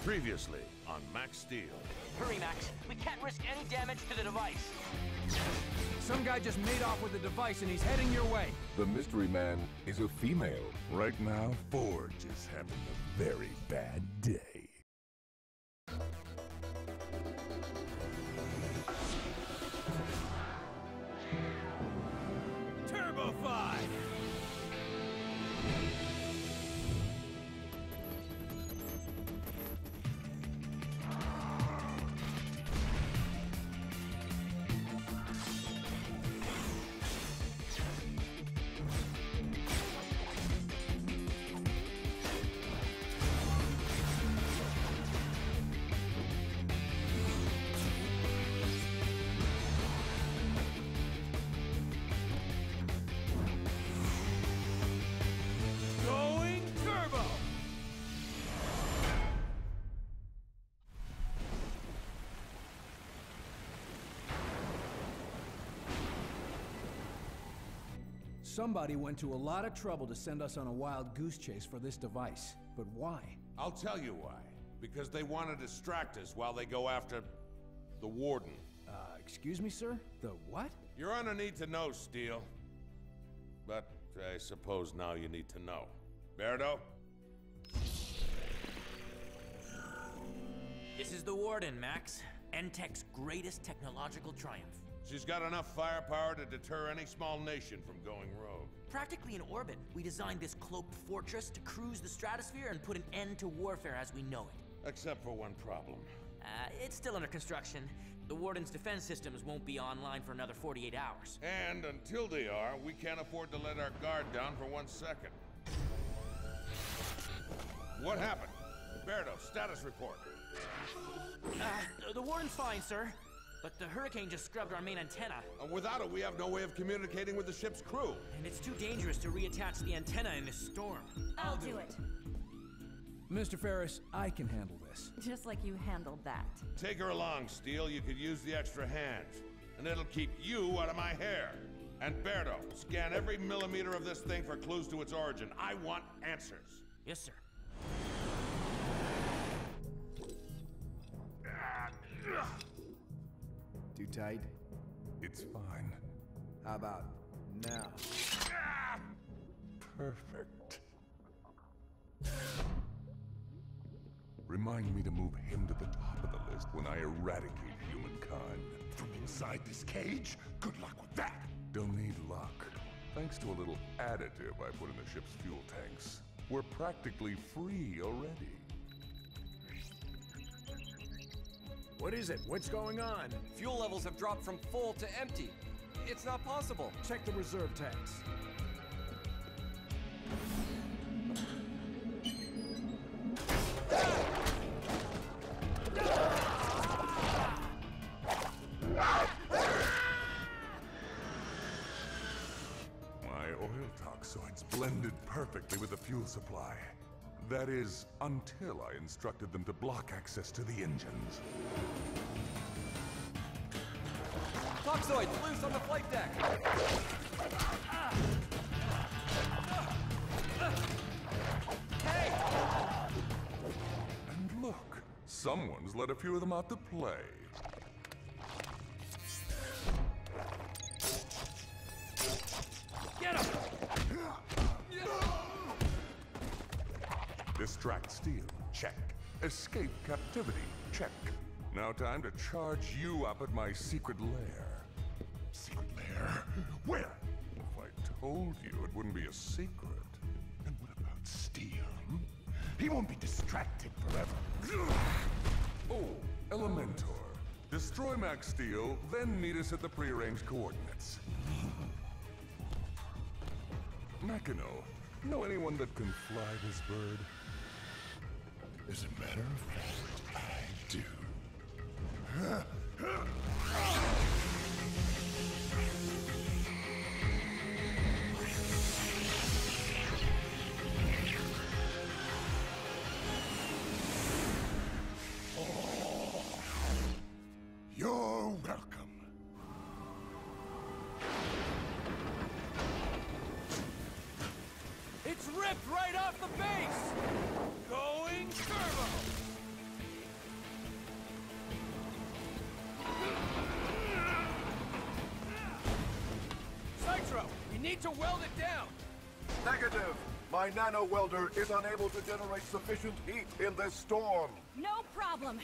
Previously on Max Steel. Hurry, Max. We can't risk any damage to the device. Some guy just made off with the device and he's heading your way. The mystery man is a female. Right now, Forge is having a very bad day. Turbo 5! Somebody went to a lot of trouble to send us on a wild goose chase for this device. But why? I'll tell you why. Because they want to distract us while they go after the Warden. Excuse me, sir? The what? You're on a need to know, Steel. But I suppose now you need to know. Berto? This is the Warden, Max. N-tek's greatest technological triumph. She's got enough firepower to deter any small nation from going rogue. Practically in orbit, we designed this cloaked fortress to cruise the stratosphere and put an end to warfare as we know it. Except for one problem. It's still under construction. The Warden's defense systems won't be online for another 48 hours. And until they are, we can't afford to let our guard down for 1 second. What happened? Berto, status report. The Warden's fine, sir. But the hurricane just scrubbed our main antenna. Without it, we have no way of communicating with the ship's crew. And it's too dangerous to reattach the antenna in this storm. I'll do it. Mr. Ferris, I can handle this. Just like you handled that. Take her along, Steel. You could use the extra hands. And it'll keep you out of my hair. And Berto, scan every millimeter of this thing for clues to its origin. I want answers. Yes, sir. Too tight? It's fine. How about now? Perfect. Remind me to move him to the top of the list when I eradicate humankind. From inside this cage? Good luck with that! Don't need luck. Thanks to a little additive I put in the ship's fuel tanks, we're practically free already. What is it? What's going on? Fuel levels have dropped from full to empty. It's not possible. Check the reserve tanks. My oil toxoids blended perfectly with the fuel supply. That is, until I instructed them to block access to the engines. Toxoids loose on the flight deck! Hey! And look, someone's let a few of them out to play. Get him! Distract Steel, check. Escape captivity, check. Now time to charge you up at my secret lair. Secret lair? Where? If I told you, it wouldn't be a secret. And what about Steel? He won't be distracted forever. Oh, Elementor. Destroy Max Steel, then meet us at the prearranged coordinates. Machino, know anyone that can fly this bird? As a matter of fact, I do. You're welcome. It's ripped right off the base! Going turbo! You need to weld it down! Negative! My nano-welder is unable to generate sufficient heat in this storm. No problem.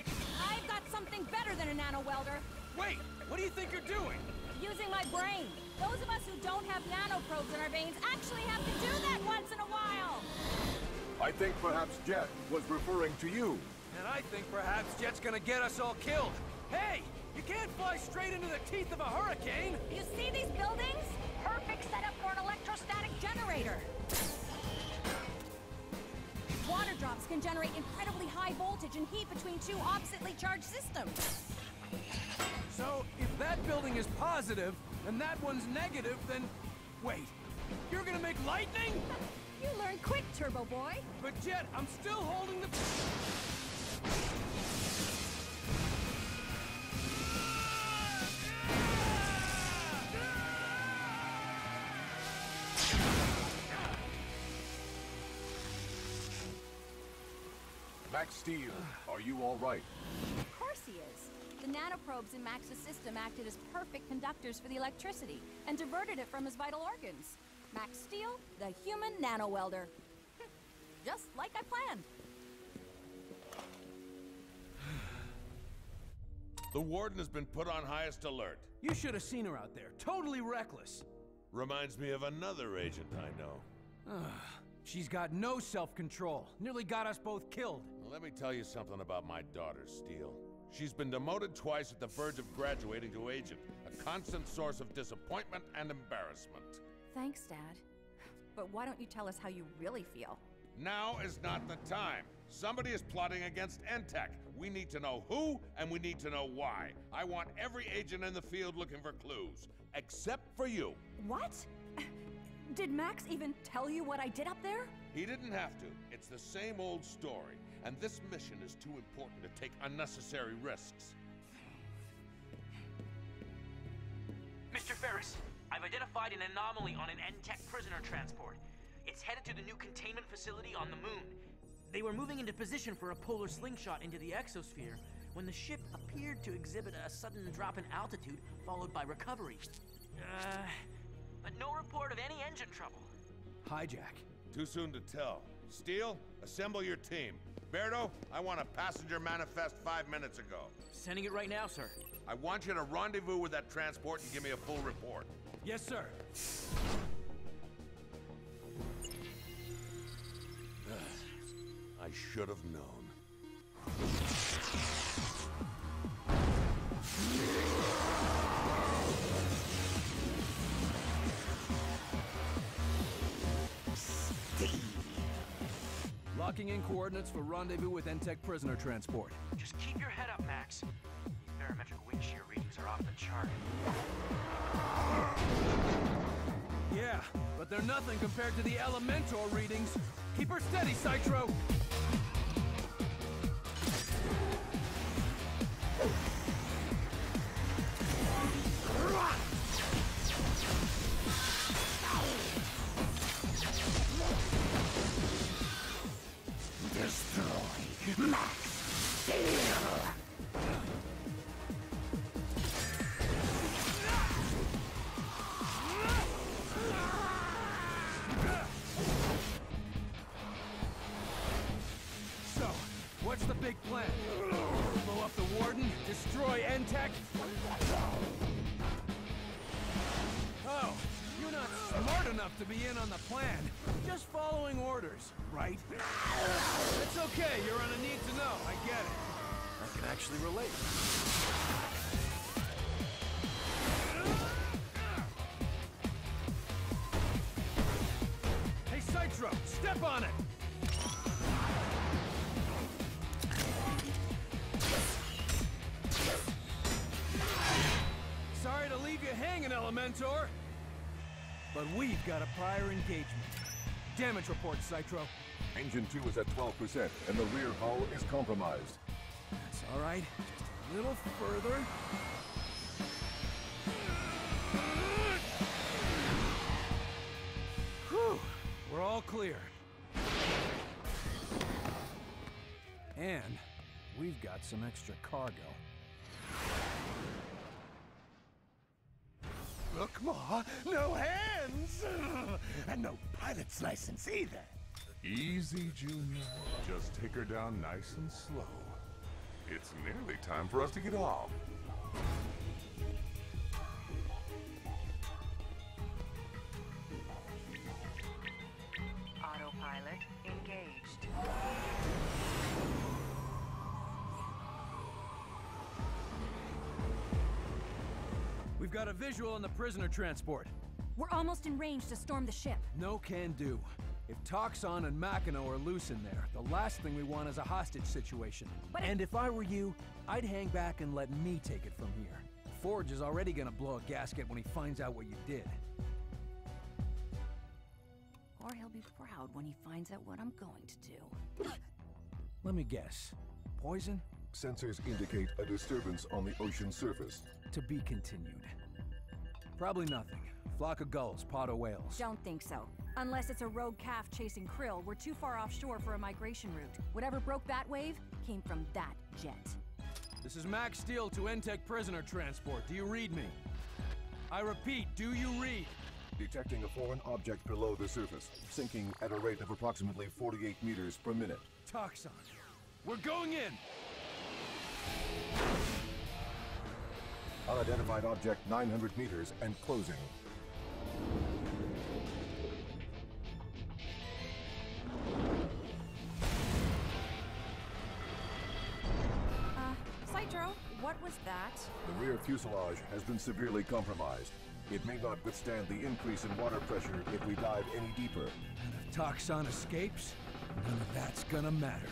I've got something better than a nano-welder. Wait! What do you think you're doing? Using my brain. Those of us who don't have nanoprobes in our veins actually have to do that once in a while. I think perhaps Jet was referring to you. And I think perhaps Jet's gonna get us all killed. Hey! You can't fly straight into the teeth of a hurricane! You see these buildings? Perfect setup for an electrostatic generator. Water drops can generate incredibly high voltage and heat between two oppositely charged systems. So, if that building is positive, and that one's negative, then... Wait, you're gonna make lightning? You learn quick, Turbo Boy. But Jet, I'm still holding the... Max Steel, are you all right? Of course he is. The nanoprobes in Max's system acted as perfect conductors for the electricity and diverted it from his vital organs. Max Steel, the human nano-welder. Just like I planned. The warden has been put on highest alert. You should have seen her out there. Totally reckless. Reminds me of another agent I know. She's got no self-control. Nearly got us both killed. Well, let me tell you something about my daughter, Steele. She's been demoted twice at the verge of graduating to agent, a constant source of disappointment and embarrassment. Thanks, Dad. But why don't you tell us how you really feel? Now is not the time. Somebody is plotting against N-tek. We need to know who, and we need to know why. I want every agent in the field looking for clues, except for you. What? Did Max even tell you what I did up there? He didn't have to. It's the same old story. And this mission is too important to take unnecessary risks. Mr. Ferris, I've identified an anomaly on an N-tek prisoner transport. It's headed to the new containment facility on the moon. They were moving into position for a polar slingshot into the exosphere when the ship appeared to exhibit a sudden drop in altitude followed by recovery. But no report of any engine trouble. Hijack. Too soon to tell. Steele, assemble your team. Berto, I want a passenger manifest 5 minutes ago. Sending it right now, sir. I want you to rendezvous with that transport and give me a full report. Yes, sir. I should have known. Locking in coordinates for rendezvous with N-tek prisoner transport. Just keep your head up, Max. Barometric wind shear readings are off the chart. Yeah, but they're nothing compared to the Elementor readings. Keep her steady, Citro! Destroy Max Steel! So, what's the big plan? Blow up the Warden? Destroy N-tek? Oh, you're not smart enough to be in on the plan. Just following orders, right? It's okay, you're on a need to know, I get it. I can actually relate. Hey, Citro, step on it! Sorry to leave you hanging, Elementor. But we've got a prior engagement. Damage report, Citro. Engine 2 is at 12%, and the rear hull is compromised. That's all right. Just a little further. Whew. We're all clear. And we've got some extra cargo. Look, Ma, no hands! And no pilot's license either. Easy, Junior. Just take her down nice and slow. It's nearly time for us to get off. Autopilot engaged. We've got a visual on the prisoner transport. We're almost in range to storm the ship. No can do. If Toxon and Machino are loose in there, the last thing we want is a hostage situation. And if I were you, I'd hang back and let me take it from here. Forge is already gonna blow a gasket when he finds out what you did. Or he'll be proud when he finds out what I'm going to do. Let me guess. Poison? Sensors indicate a disturbance on the ocean surface. To be continued. Probably nothing. Flock of gulls, pod of whales. Don't think so. Unless it's a rogue calf chasing krill, we're too far offshore for a migration route. Whatever broke that wave came from that jet. This is Max Steel to N-tek prisoner transport. Do you read me? I repeat, do you read? Detecting a foreign object below the surface, sinking at a rate of approximately 48 meters per minute. Toxon. We're going in! Unidentified object 900 meters and closing. Citro, what was that? The rear fuselage has been severely compromised. It may not withstand the increase in water pressure if we dive any deeper. And if Toxon escapes, none of that's gonna matter.